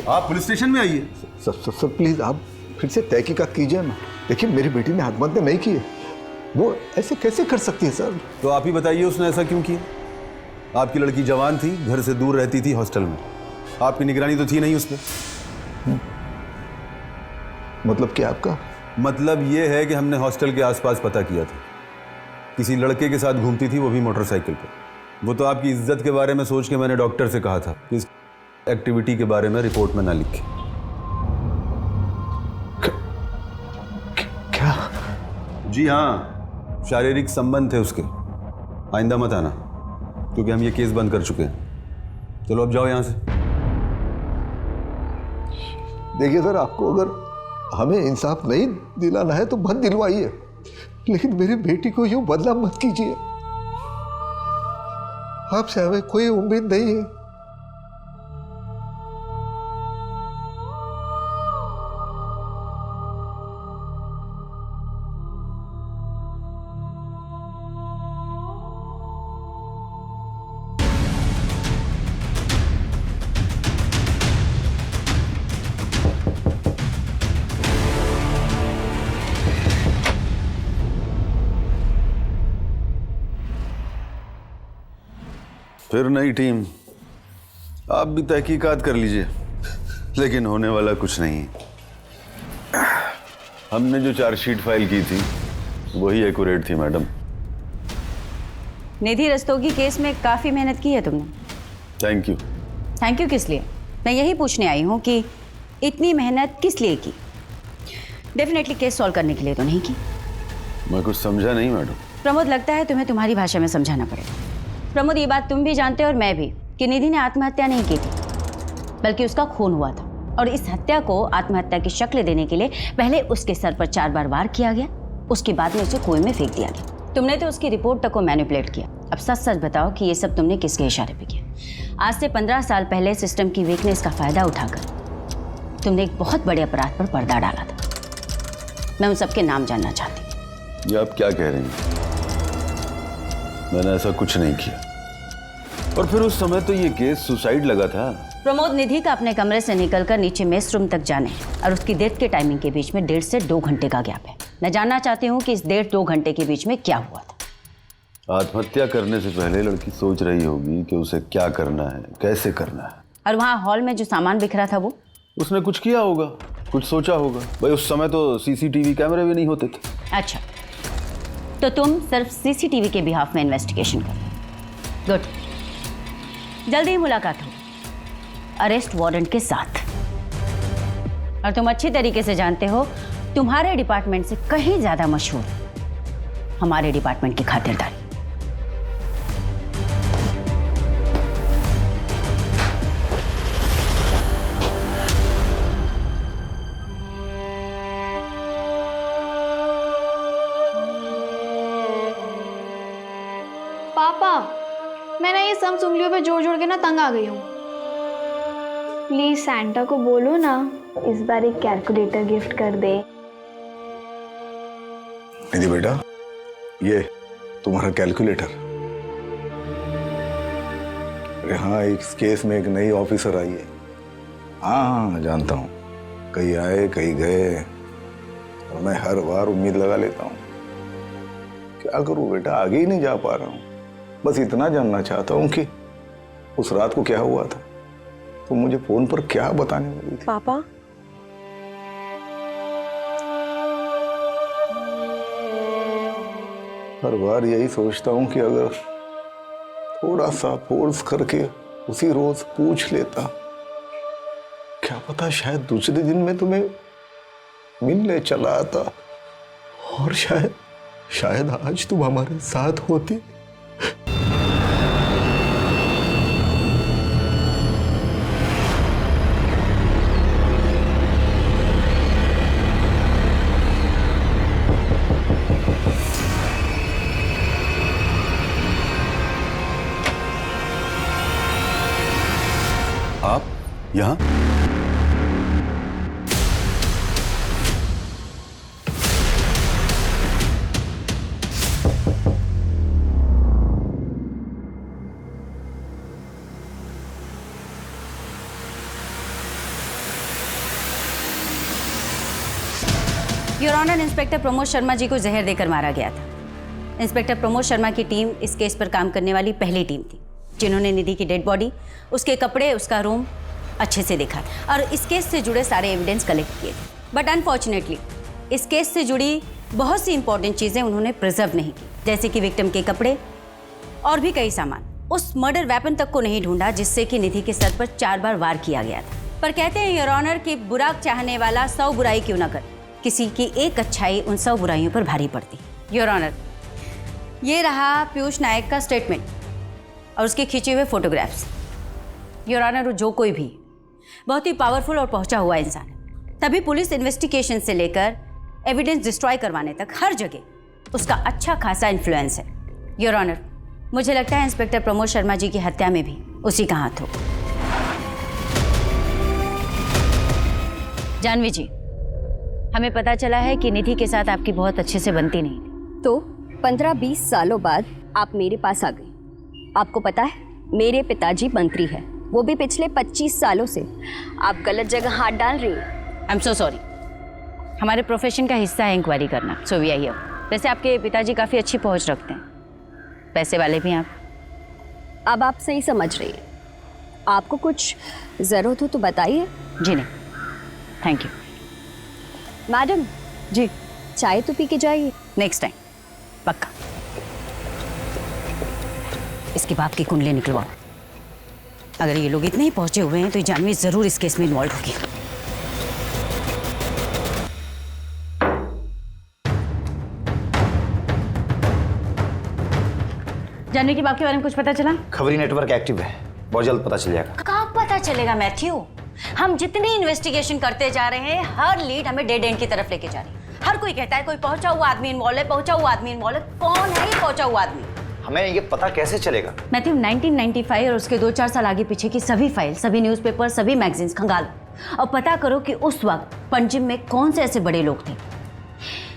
आप पुलिस स्टेशन में आइए। सर प्लीज आप फिर से तहकीकात कीजिए ना। देखिए, मेरी बेटी ने आत्महत्या नहीं की है, वो ऐसे कैसे कर सकती है सर? तो आप ही बताइए उसने ऐसा क्यों किया? आपकी लड़की जवान थी, घर से दूर रहती थी हॉस्टल में, आपकी निगरानी तो थी नहीं उस पर। मतलब क्या आपका? मतलब ये है कि हमने हॉस्टल के आसपास पता किया था, किसी लड़के के साथ घूमती थी, वो भी मोटरसाइकिल पर। वो तो आपकी इज्जत के बारे में सोच के मैंने डॉक्टर से कहा था कि इस एक्टिविटी के बारे में रिपोर्ट में ना लिखे। क्या? जी हाँ, शारीरिक संबंध थे उसके। आइंदा मत आना, क्योंकि हम ये केस बंद कर चुके हैं। चलो अब जाओ यहाँ से। देखिए सर, आपको अगर हमें इंसाफ नहीं दिलाना है तो मत दिलवाइए, लेकिन मेरी बेटी को यूं बदनाम मत कीजिए। आपसे हमें कोई उम्मीद नहीं है। फिर नई टीम, आप भी तहकीकात कर लीजिए, लेकिन होने वाला कुछ नहीं है। हमने जो चार्जशीट फाइल की थी वही एक्यूरेट थी मैडम। निधि रस्तोगी केस में काफ़ी मेहनत की है तुमने। Thank you. थैंक यू किस लिए? मैं यही पूछने आई हूँ कि इतनी मेहनत किस लिए की? डेफिनेटली केस सॉल्व करने के लिए तो नहीं की। मैं कुछ समझा नहीं मैडम। प्रमोद, लगता है तुम्हें तुम्हारी भाषा में समझाना पड़ेगा। प्रमोद, ये बात तुम भी जानते हो और मैं भी कि निधि ने आत्महत्या नहीं की थी, बल्कि उसका खून हुआ था, और इस हत्या को आत्महत्या की शक्ल देने के लिए पहले उसके सर पर 4 बार वार किया गया, उसके बाद में उसे कुएं में फेंक दिया गया। तुमने तो उसकी रिपोर्ट तक को मैनिपुलेट किया। अब सच सच बताओ कि ये सब तुमने किसके इशारे पे किया? आज से 15 साल पहले सिस्टम की वीकनेस का फायदा उठाकर तुमने एक बहुत बड़े अपराध पर पर्दा डाला था। मैं उन सबके नाम जानना चाहती हूँ। ये आप क्या कह रही हैं? मैंने ऐसा कुछ नहीं किया, और फिर उस समय तो ये केस सुसाइड लगा था। प्रमोद, निधि का अपने कमरे से निकलकर नीचे मेस रूम तक जाने और उसकी डेथ के टाइमिंग के बीच में 1.5 से 2 घंटे का गैप है। मैं जानना चाहती हूँ कि इस 1.5-2 घंटे के बीच में क्या हुआ था। आत्महत्या करने से पहले लड़की सोच रही होगी कि उसे क्या करना है, कैसे करना है। और वहाँ हॉल में जो सामान बिखरा था वो? उसने कुछ किया होगा, कुछ सोचा होगा। भाई उस समय तो सीसीटीवी कैमरे भी नहीं होते थे। अच्छा, तो तुम सिर्फ सीसीटीवी के बिहाफ में इन्वेस्टिगेशन कर। गुड, जल्दी ही मुलाकात हो अरेस्ट वारंट के साथ। और तुम अच्छी तरीके से जानते हो तुम्हारे डिपार्टमेंट से कहीं ज्यादा मशहूर हमारे डिपार्टमेंट की खातिरदारी। पापा, मैं ना ये सब उंगलियों पे जोड़ जोड़ के ना तंग आ गई हूँ। प्लीज सैंटा को बोलो ना इस बार एक कैलकुलेटर गिफ्ट कर दे। निधि बेटा, ये तुम्हारा कैलकुलेटर। अरे हाँ, इस केस में एक नई ऑफिसर आई है। हाँ, जानता हूँ, कहीं आए कहीं गए, और मैं हर बार उम्मीद लगा लेता हूँ। क्या करूँ बेटा, आगे ही नहीं जा पा रहा हूँ। बस इतना जानना चाहता हूँ कि उस रात को क्या हुआ था, तो मुझे फोन पर क्या बताने वाली थी। पापा, हर बार यही सोचता हूँ कि अगर थोड़ा सा फोर्स करके उसी रोज पूछ लेता, क्या पता शायद दूसरे दिन में तुम्हें मिलने चला आता, और शायद आज तुम हमारे साथ होती। आप यहाँ? Your honour, inspector Pramod Sharma ji को जहर देकर मारा गया था। इंस्पेक्टर प्रमोद शर्मा की टीम इस केस पर काम करने वाली पहली टीम थी जिन्होंने निधि की डेड बॉडी, उसके कपड़े, उसका रूम अच्छे से देखा और इस केस से जुड़े सारे एविडेंस कलेक्ट किए थे। बट अनफॉर्चुनेटली इस केस से जुड़ी बहुत सी इंपॉर्टेंट चीज़ें उन्होंने प्रिजर्व नहीं की, जैसे कि विक्टिम के कपड़े और भी कई सामान। उस मर्डर वेपन तक को नहीं ढूंढा जिससे कि निधि के सर पर 4 बार वार किया गया था। पर कहते हैं योर ऑनर कि बुरा चाहने वाला 100 बुराई क्यों ना कर, किसी की एक अच्छाई उन 100 बुराइयों पर भारी पड़ती। योर ऑनर, ये रहा पीयूष नायक का स्टेटमेंट और उसके खींचे हुए फोटोग्राफ्स। योर ऑनर, जो कोई भी बहुत ही पावरफुल और पहुंचा हुआ इंसान है, तभी पुलिस इन्वेस्टिगेशन से लेकर एविडेंस डिस्ट्रॉय करवाने तक हर जगह उसका अच्छा खासा इन्फ्लुएंस है। योर ऑनर, मुझे लगता है इंस्पेक्टर प्रमोद शर्मा जी की हत्या में भी उसी का हाथ हो। जानवी जी, हमें पता चला है कि निधि के साथ आपकी बहुत अच्छे से बनती नहीं थी। तो 15-20 सालों बाद आप मेरे पास आ गई। आपको पता है मेरे पिताजी मंत्री हैं, वो भी पिछले 25 सालों से। आप गलत जगह हाथ डाल रही हैं। आई एम सो सॉरी, हमारे प्रोफेशन का हिस्सा है इंक्वायरी करना, सो वी आर हियर। वैसे आपके पिताजी काफ़ी अच्छी पहुंच रखते हैं, पैसे वाले भी आप। अब आप सही समझ रही हैं। आपको कुछ ज़रूरत हो तो बताइए। जी नहीं, थैंक यू। मैडम जी, चाय तो पी के जाइए। नेक्स्ट टाइम पक्का। इसके बाप की कुंडली निकलवाओ। अगर ये लोग इतने ही पहुंचे हुए हैं तो ये जानवी जरूर इस केस में इन्वॉल्व होगी। जानवी के बाप के बारे में कुछ पता चला? खबरी नेटवर्क एक्टिव है, बहुत जल्द पता चल जाएगा। कहाँ पता चलेगा मैथ्यू? हम जितनी इन्वेस्टिगेशन करते जा रहे हैं, हर लीड हमें डेड एंड की तरफ लेके जा रही है। हर कोई कहता है कोई पहुंचा हुआ आदमी इन्वॉल्व है, पहुंचा हुआ आदमी इन्वॉल्व है। कौन है ये पहुंचा हुआ आदमी? हमें ये पता कैसे चलेगा? मैथ्यू, 1995 और उसके 2-4 साल आगे पीछे की सभी फाइल, सभी न्यूज़पेपर, सभी मैगजीन्स खंगालो और पता करो कि उस वक्त पंजिम में कौन से ऐसे बड़े लोग थे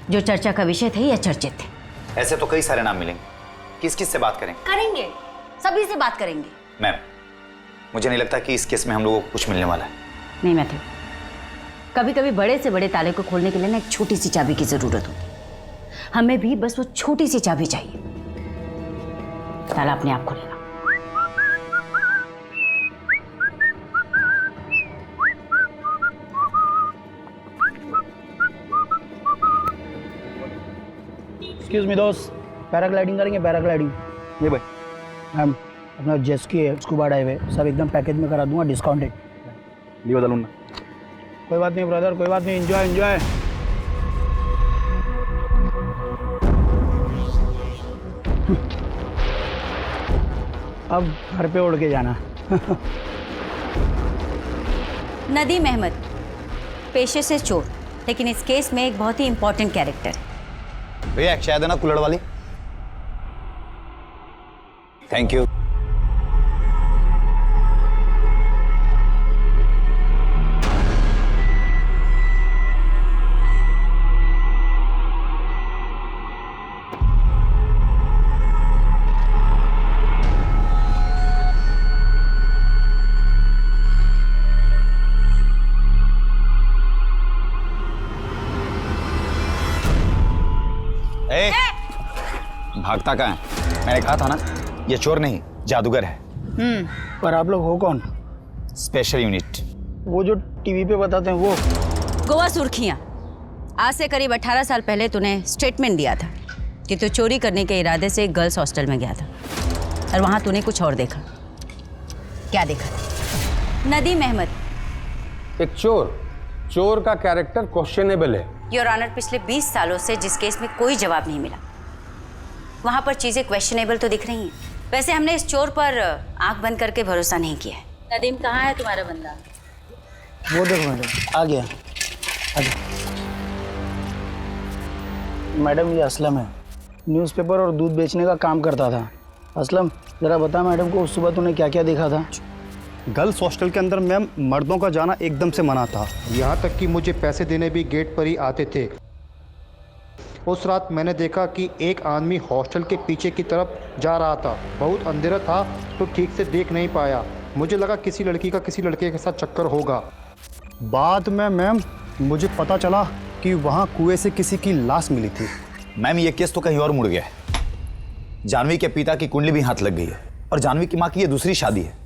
जो चर्चा का विषय थे या चर्चित थे। ऐसे तो कई सारे नाम मिलेंगे, किस किस से बात करें? करेंगे, सभी से बात करेंगे। मैम, मुझे नहीं लगता कि इस केस में हम लोगों को कुछ मिलने वाला है। नहीं मैथ्यू, कभी कभी बड़े से बड़े ताले को खोलने के लिए ना एक छोटी सी चाबी की जरूरत होती है। हमें भी बस वो छोटी सी चाबी चाहिए, ताला अपने आप खुलेगा। एक्सक्यूज मी दोस्त, पैराग्लाइडिंग करेंगे? पैराग्लाइडिंग ये भाई मैम, अपना जेस्की है, स्कूबा डाइव है, सब एकदम पैकेज में करा दूंगा, डिस्काउंटेड। ये बता लूँ। कोई बात नहीं ब्रदर, कोई बात नहीं, एंजॉय एंजॉय। अब घर पे उड़ के जाना। नदीम अहमद पेशे से चोर, लेकिन इस केस में एक बहुत ही इंपॉर्टेंट कैरेक्टर है। भैया एक चाय देना कुल्हड़ वाली। Thank you. भागता कहाँ है? मैंने कहा था ना, ये चोर नहीं जादूगर है। पर आप लोग हो कौन? Special unit. वो जो टीवी पे बताते हैं वो? गोवा सुर्खियां। आज से करीब 18 साल पहले तूने स्टेटमेंट दिया था कि तू चोरी करने के इरादे से एक गर्ल्स हॉस्टल में गया था और वहां तूने कुछ और देखा। क्या देखा? नदीम अहमद एक चोर का कैरेक्टर क्वेश्चनेबल है। योर ऑनर, पिछले 20 सालों से जिस केस में कोई जवाब नहीं मिला, वहां पर चीजें क्वेश्चनेबल तो दिख रही हैं। वैसे हमने इस चोर पर आंख बंद करके भरोसा नहीं किया है। नदीम, कहाँ है तुम्हारा बंदा? वो देखो मैडम, आ गया। मैडम ये असलम है, न्यूज़पेपर और दूध बेचने का काम करता था। असलम जरा बता मैडम को, उस सुबह तूने क्या क्या देखा था? गर्ल्स हॉस्टल के अंदर मैम मर्दों का जाना एकदम से मना था। यहाँ तक कि मुझे पैसे देने भी गेट पर ही आते थे। उस रात मैंने देखा कि एक आदमी हॉस्टल के पीछे की तरफ जा रहा था। बहुत अंधेरा था तो ठीक से देख नहीं पाया। मुझे लगा किसी लड़की का किसी लड़के के साथ चक्कर होगा। बाद में मैम मुझे पता चला कि वहाँ कुएं से किसी की लाश मिली थी। मैम ये केस तो कहीं और मुड़ गया है। जानवी के पिता की कुंडली भी हाथ लग गई है और जानवी की माँ की ये दूसरी शादी है।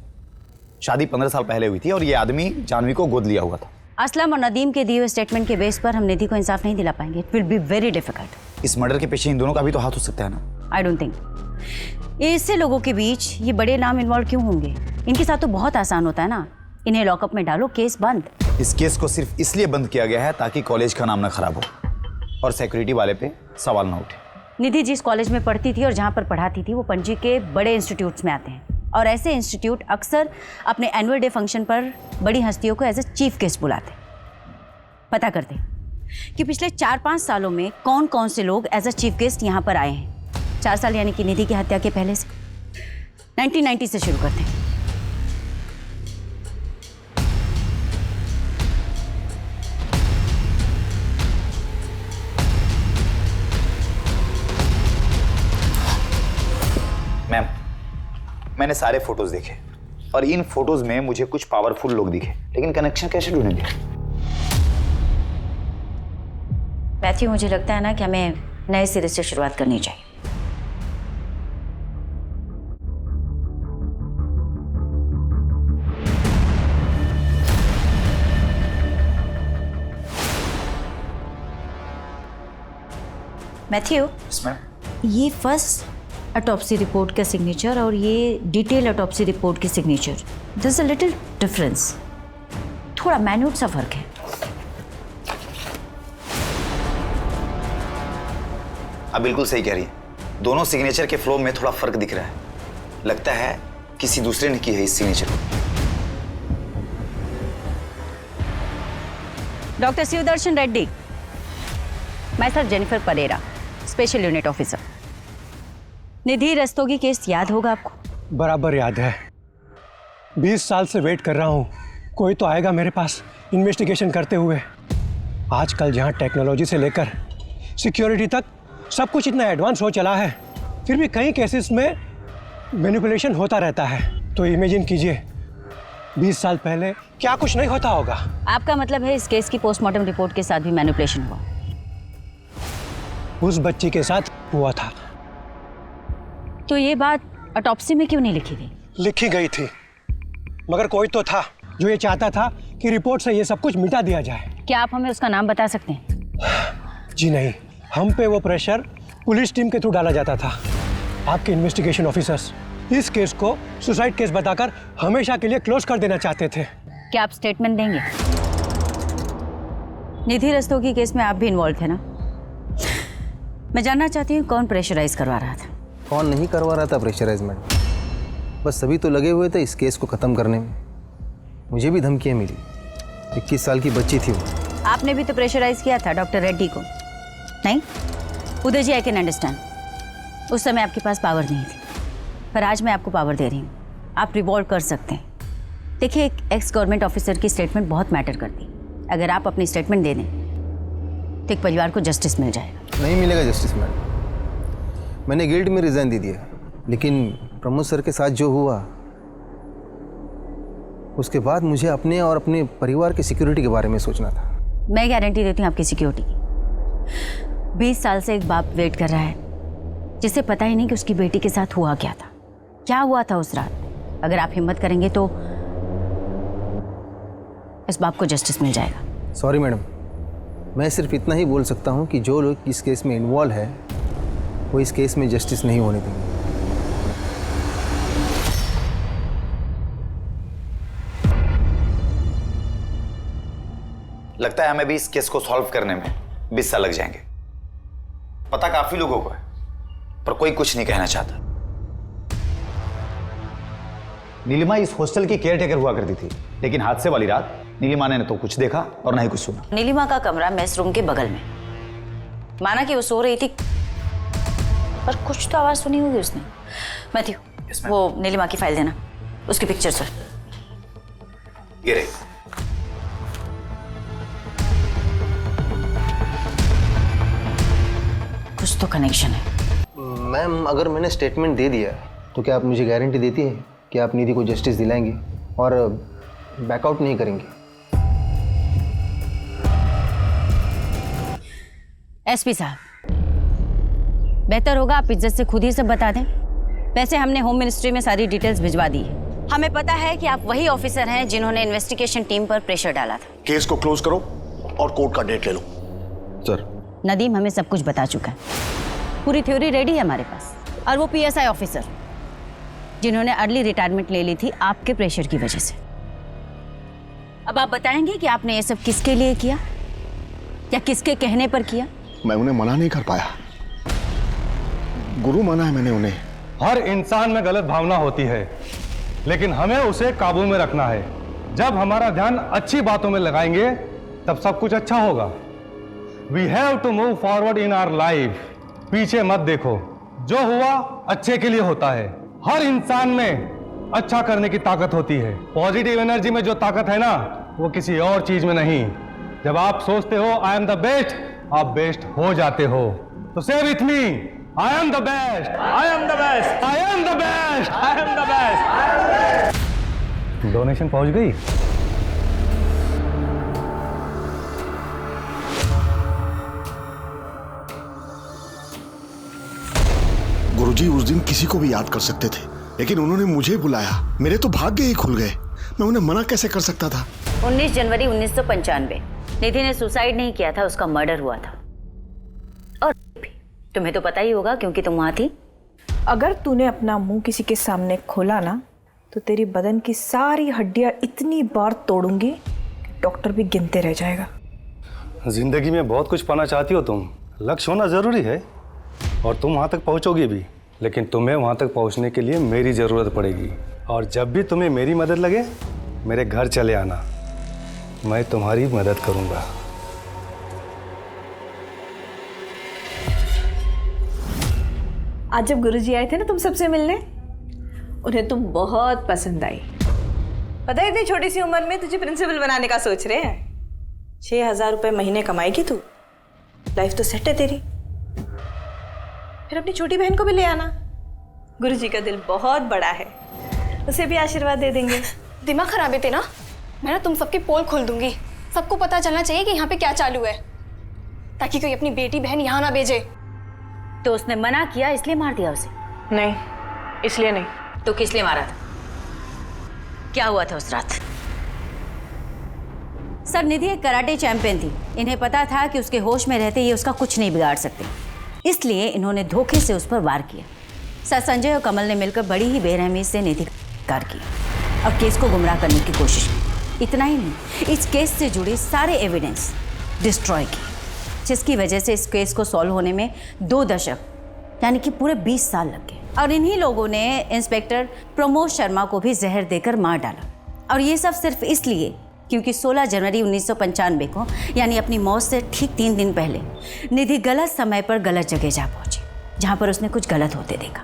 शादी 15 साल पहले हुई थी और ये आदमी जानवी को गोद लिया हुआ था। असलम और नदीम के दिए हुए स्टेटमेंट के बेस पर हम निधि को इंसाफ नहीं दिला पाएंगे। It will be very difficult. इस मर्डर के पीछे इन दोनों का भी तो हाथ हो सकता है ना। आई डोंट थिंक इससे लोगों के बीच ये बड़े नाम इन्वॉल्व क्यों होंगे? इनके साथ तो बहुत आसान होता है ना, इन्हें लॉकअप में डालो, केस बंद। इस केस को सिर्फ इसलिए बंद किया गया है ताकि कॉलेज का नाम ना खराब हो और सिक्योरिटी वाले पे सवाल ना उठे। निधि जिस कॉलेज में पढ़ती थी और जहाँ पर पढ़ाती थी वो पणजी के बड़े इंस्टीट्यूट्स में आते हैं और ऐसे इंस्टीट्यूट अक्सर अपने एनुअल डे फंक्शन पर बड़ी हस्तियों को एज ए चीफ गेस्ट बुलाते हैं। पता करते कि पिछले 4-5 सालों में कौन कौन से लोग एज अ चीफ गेस्ट यहाँ पर आए हैं। 4 साल यानी कि निधि की हत्या के पहले से। 1990 से शुरू करते हैं। मैम मैंने सारे फोटोज देखे और इन फोटोज में मुझे कुछ पावरफुल लोग दिखे, लेकिन कनेक्शन कैसे ढूंढेंगे? मैथ्यू, मुझे लगता है ना कि हमें नए सिरे से शुरुआत करनी चाहिए। मैथ्यू, ये फर्स्ट ऑटोप्सी रिपोर्ट का सिग्नेचर और ये डिटेल ऑटोप्सी रिपोर्ट की signature, there is a little difference. थोड़ा मैन्यूट सा फर्क है। आप बिल्कुल सही कह रही हैं। दोनों सिग्नेचर के फ्लो में थोड़ा फर्क दिख रहा है। लगता है किसी दूसरे ने की है इस सिग्नेचर को। डॉक्टर शिवदर्शन रेड्डी, मैं sir Jennifer Pereira, special unit officer. Nidhi Rastogi case याद होगा आपको? बराबर याद है। 20 साल से वेट कर रहा हूँ, कोई तो आएगा मेरे पास इन्वेस्टिगेशन करते हुए। आजकल जहाँ टेक्नोलॉजी से लेकर सिक्योरिटी तक सब कुछ इतना एडवांस हो चला है, फिर भी कई केसेस में मैनिपुलेशन होता रहता है। तो इमेजिन कीजिए 20 साल पहले क्या कुछ नहीं होता होगा? आपका मतलब है इस केस की पोस्टमार्टम रिपोर्ट के साथ भी मैनिपुलेशन हुआ? उस बच्ची के साथ हुआ था। तो ये बात ऑटोप्सी में क्यों नहीं लिखी गई? लिखी गई थी, मगर कोई तो था जो ये चाहता था कि रिपोर्ट से ये सब कुछ मिटा दिया जाए। क्या आप हमें उसका नाम बता सकते हैं? जी नहीं, हम पे वो प्रेशर पुलिस टीम के थ्रू डाला जाता था। आपके इन्वेस्टिगेशन ऑफिसर्स इस केस को सुसाइड केस बताकर हमेशा के लिए क्लोज कर देना चाहते थे। क्या आप स्टेटमेंट देंगे? निधि रस्तोगी केस में आप भी इन्वॉल्व थे ना? मैं जानना चाहती हूँ कौन प्रेशराइज करवा रहा था? कौन नहीं करवा रहा था प्रेशराइजमेंट, बस सभी तो लगे हुए थे इस केस को ख़त्म करने में। मुझे भी धमकियाँ मिली, 21 साल की बच्ची थी वो। आपने भी तो प्रेशराइज किया था डॉक्टर रेड्डी को, नहीं? उदय जी, आई कैन अंडरस्टैंड, उस समय आपके पास पावर नहीं थी, पर आज मैं आपको पावर दे रही हूँ, आप रिवॉल्व कर सकते हैं। देखिए, एक एक्स गवर्नमेंट ऑफिसर की स्टेटमेंट बहुत मैटर करती है। अगर आप अपनी स्टेटमेंट दे दें तो एक परिवार को जस्टिस मिल जाएगा। नहीं मिलेगा जस्टिस मैडम, मैंने गिल्ड में रिजाइन दे दिया, लेकिन प्रमोद सर के साथ जो हुआ उसके बाद मुझे अपने और अपने परिवार की सिक्योरिटी के बारे में सोचना था। मैं गारंटी देती हूँ आपकी सिक्योरिटी की। 20 साल से एक बाप वेट कर रहा है जिसे पता ही नहीं कि उसकी बेटी के साथ हुआ क्या था, क्या हुआ था उस रात। अगर आप हिम्मत करेंगे तो इस बाप को जस्टिस मिल जाएगा। सॉरी मैडम, मैं सिर्फ इतना ही बोल सकता हूँ कि जो लोग इस केस में इन्वॉल्व है वो इस केस में जस्टिस नहीं होने देंगे। लगता है हमें भी इस केस को सॉल्व करने में 20 साल लग जाएंगे। पता काफी लोगों को है, पर कोई कुछ नहीं कहना चाहता। नीलिमा इस हॉस्टल की केयरटेकर हुआ करती थी, लेकिन हादसे वाली रात नीलिमा ने न तो कुछ देखा और न ही कुछ सुना। नीलिमा का कमरा मेस रूम के बगल में, माना कि वो सो रही थी, पर कुछ तो आवाज सुनी होगी उसने। मैथ्यू, वो नीलिमा की फाइल देना, उसकी पिक्चर सर। ये रही। कुछ तो कनेक्शन है। मैम, अगर मैंने स्टेटमेंट दे दिया तो क्या आप मुझे गारंटी देती है कि आप निधि को जस्टिस दिलाएंगे और बैकआउट नहीं करेंगे? एसपी साहब, बेहतर होगा आप इज्जत से खुद ही सब बता दें। वैसे हमने होम मिनिस्ट्री में सारी डिटेल्स भिजवा दी है। हमें पता है कि आप वही ऑफिसर हैं जिन्होंने इन्वेस्टिगेशन टीम पर प्रेशर डाला था। केस को क्लोज करो और कोर्ट का डेट ले लो। सर, नदीम हमें सब कुछ बता चुका है, पूरी थ्योरी रेडी है हमारे पास। और वो पीएसआई ऑफिसर जिन्होंने अर्ली रिटायरमेंट ले ली थी आपके प्रेशर की वजह से। अब आप बताएंगे कि आपने ये सब किसके लिए किया या किसके कहने पर किया? मैं उन्हें मना नहीं कर पाया, गुरु माना है मैंने उन्हें। हर इंसान में गलत भावना होती है, लेकिन हमें उसे काबू में रखना है। जब हमारा ध्यान अच्छी बातों में लगाएंगे तब सब कुछ अच्छा होगा। We have to move forward in our life. पीछे मत देखो, जो हुआ अच्छे के लिए होता है। हर इंसान में अच्छा करने की ताकत होती है। पॉजिटिव एनर्जी में जो ताकत है ना, वो किसी और चीज में नहीं। जब आप सोचते हो आई एम द बेस्ट, आप बेस्ट हो जाते हो। तो से with me, I am the best, I am the best, I am the best, I am the best. Donation पहुंच गई? गुरुजी उस दिन किसी को भी याद कर सकते थे, लेकिन उन्होंने मुझे बुलाया। मेरे तो भाग्य ही खुल गए। मैं उन्हें मना कैसे कर सकता था? 19 जनवरी 1995 निधि ने सुसाइड नहीं किया था, उसका मर्डर हुआ था। और तुम्हें तो पता ही होगा क्योंकि तुम वहां थी। अगर तूने अपना मुंह किसी के सामने खोला ना, तो तेरी बदन की सारी हड्डियां इतनी बार तोड़ूंगी कि डॉक्टर भी गिनते रह जाएगा। जिंदगी में बहुत कुछ पाना चाहती हो तुम, लक्ष्य होना जरूरी है और तुम वहां तक पहुंचोगी भी, लेकिन तुम्हें वहां तक पहुंचने के लिए मेरी जरूरत पड़ेगी। और जब भी तुम्हें मेरी मदद लगे, मेरे घर चले आना, मैं तुम्हारी मदद करूंगा। आज जब गुरुजी आए थे ना तुम सबसे मिलने, उन्हें तुम बहुत पसंद आई। पता है इतनी छोटी सी उम्र में तुझे प्रिंसिपल बनाने का सोच रहे हैं। 6,000 रुपए महीने कमाएगी तू, लाइफ तो सेट है तेरी। फिर अपनी छोटी बहन को भी ले आना, गुरुजी का दिल बहुत बड़ा है, उसे भी आशीर्वाद दे देंगे। दिमाग खराब है तेरा। मैं ना तुम सबकी पोल खोल दूंगी। सबको पता चलना चाहिए कि यहाँ पे क्या चालू है, ताकि कोई अपनी बेटी बहन यहाँ ना भेजे। तो उसने मना किया इसलिए मार दिया उसे? नहीं, इसलिए नहीं। तो किस लिए मारा था? क्या हुआ था उस रात? सर, निधि एक कराटे चैंपियन थी। इन्हें पता था कि उसके होश में रहते ये उसका कुछ नहीं बिगाड़ सकते, इसलिए इन्होंने धोखे से उस पर वार किया। सर, संजय और कमल ने मिलकर बड़ी ही बेरहमी से निधि का कार किया और केस को गुमराह करने की कोशिश की। इतना ही नहीं, इस केस से जुड़े सारे एविडेंस डिस्ट्रॉय किए, जिसकी वजह से इस केस को सॉल्व होने में 2 दशक यानी कि पूरे 20 साल लग गए। और इन्हीं लोगों ने इंस्पेक्टर प्रमोद शर्मा को भी जहर देकर मार डाला। और ये सब सिर्फ इसलिए क्योंकि 16 जनवरी 1995 को यानी अपनी मौत से ठीक 3 दिन पहले निधि गलत समय पर गलत जगह जा पहुंची, जहां पर उसने कुछ गलत होते देखा।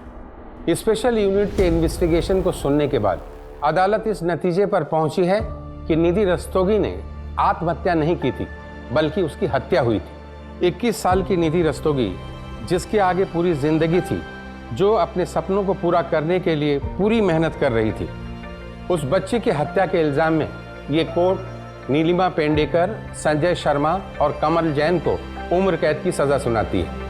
स्पेशल यूनिट के इन्वेस्टिगेशन को सुनने के बाद अदालत इस नतीजे पर पहुंची है कि निधि रस्तोगी ने आत्महत्या नहीं की थी, बल्कि उसकी हत्या हुई थी। 21 साल की निधि रस्तोगी, जिसके आगे पूरी जिंदगी थी, जो अपने सपनों को पूरा करने के लिए पूरी मेहनत कर रही थी, उस बच्चे की हत्या के इल्जाम में ये कोर्ट नीलिमा पेंडेकर, संजय शर्मा और कमल जैन को उम्र कैद की सजा सुनाती है।